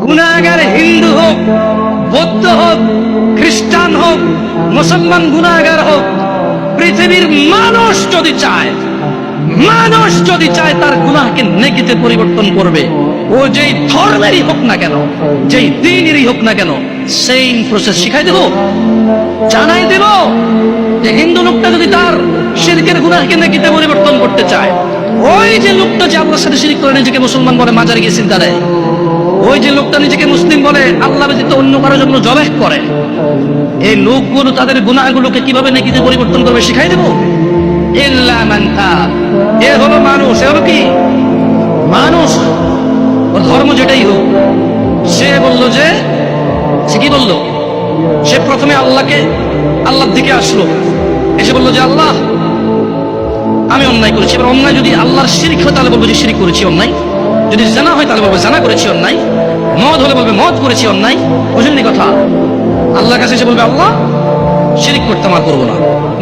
গুনাহগার হিন্দু হোক, বৌদ্ধ হোক, খ্রিস্টান হোক, মুসলমান গুনাহগার হোক, পৃথিবীর মানুষ যদি চায়, মানুষ যদি চায় তার গুনাহকে নেকিতে পরিবর্তন করবে, ও যেই ধর্মেরই হোক না কেন, যেই দ্বীনেরই হোক না কেন, সেম প্রসেস শিখাই দেব, জানাই দেব যে হিন্দু লোকটা যদি তার শিরকের গুনাহকে নেকিতে পরিবর্তন করতে চায়, ওই যে লোকটা যে আল্লাহর সাথে শিরক করে নিজেকে মুসলমান বলে, মাজারে গিয়ে সিজদা দেয়, ওই যে লোকটা নিজেকে মুসলিম বলে, আল্লাহ ব্যতীত অন্য কারোর জন্য জবাহ করে, এই লোকগুলো তাদের গুনাহগুলোকে কিভাবে নেকিতে পরিবর্তন করবে শিখাই দেব। ইল্লা মান তাব, এ হলো মানুষ, এ হলো কি মানুষ, ওর ধর্ম যেটাই হোক। সে বলল যে, সে কি বলল, সে প্রথমে আল্লাহর দিকে আসলো, এসে বলল যে আল্লাহ আমি অন্যায় করেছি। এবার অন্যায় যদি আল্লাহর শিরক হয় তাহলে বলবো যে শিরক করেছি অন্যায়, যদি জানা হয় তাহলে বলবো জানা করেছি অন্যায়, মদ হলে বলবে মদ করেছি অন্যায়। বুঝলেন কথা? আল্লাহর কাছে এসে বলবে আল্লাহ শিরক করতাম আর করবো না,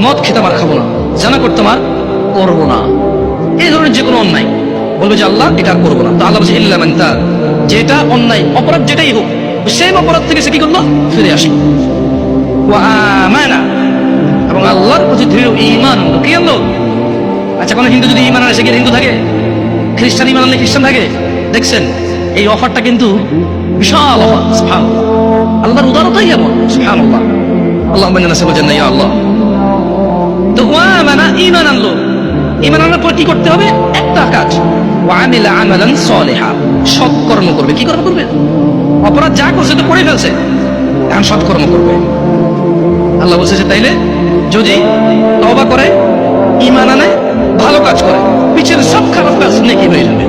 মদ খেতাম আর খাবো না, জানা করতাম আর করবো না, এই ধরনের যে কোনো অন্যায় বলবে যে আল্লাহ এটা আর করবো না। তো আল্লাহ বলছে ইল্লা মান তাব, যেটা অন্যায় অপরাধ যেটাই হোক, সেম অপরাধ থেকে সে কি করলো, ফিরে আসলো। ওয়া আমানা, এবং আল্লাহর প্রতি দৃঢ় ঈমান আনলো। কি আনলো? আচ্ছা, কোন হিন্দু যদি ঈমান আনে সে কি হিন্দু থাকে? খ্রিস্টান ঈমান আনলে খ্রিস্টান থাকে? দেখছেন এই অফারটা কিন্তু বিশাল অফার। সুবহানাল্লাহ, আল্লাহর উদারতাই এমন। সুবহানাল্লাহ, আল্লাহুম্মা ইন্না নাসআলুকা জান্নাহ ইয়া আল্লাহ। তো ওয়া আমানা, ঈমান আনলো, ঈমান আনার পর কি করতে হবে? একটা কাজ, ওয়া আমিলা আমালান সালিহা, সৎকর্ম করবে। কি কর্ম করবে? অপরাধ যা করছে তো করে ফেলছে, এখন সৎকর্ম করবে। আল্লাহ বলছে যে তাইলে যদি তওবা করে, ঈমান আনে, ভালো কাজ করে, পিছের সব খারাপ কাজ নেকি হয়ে যাবে।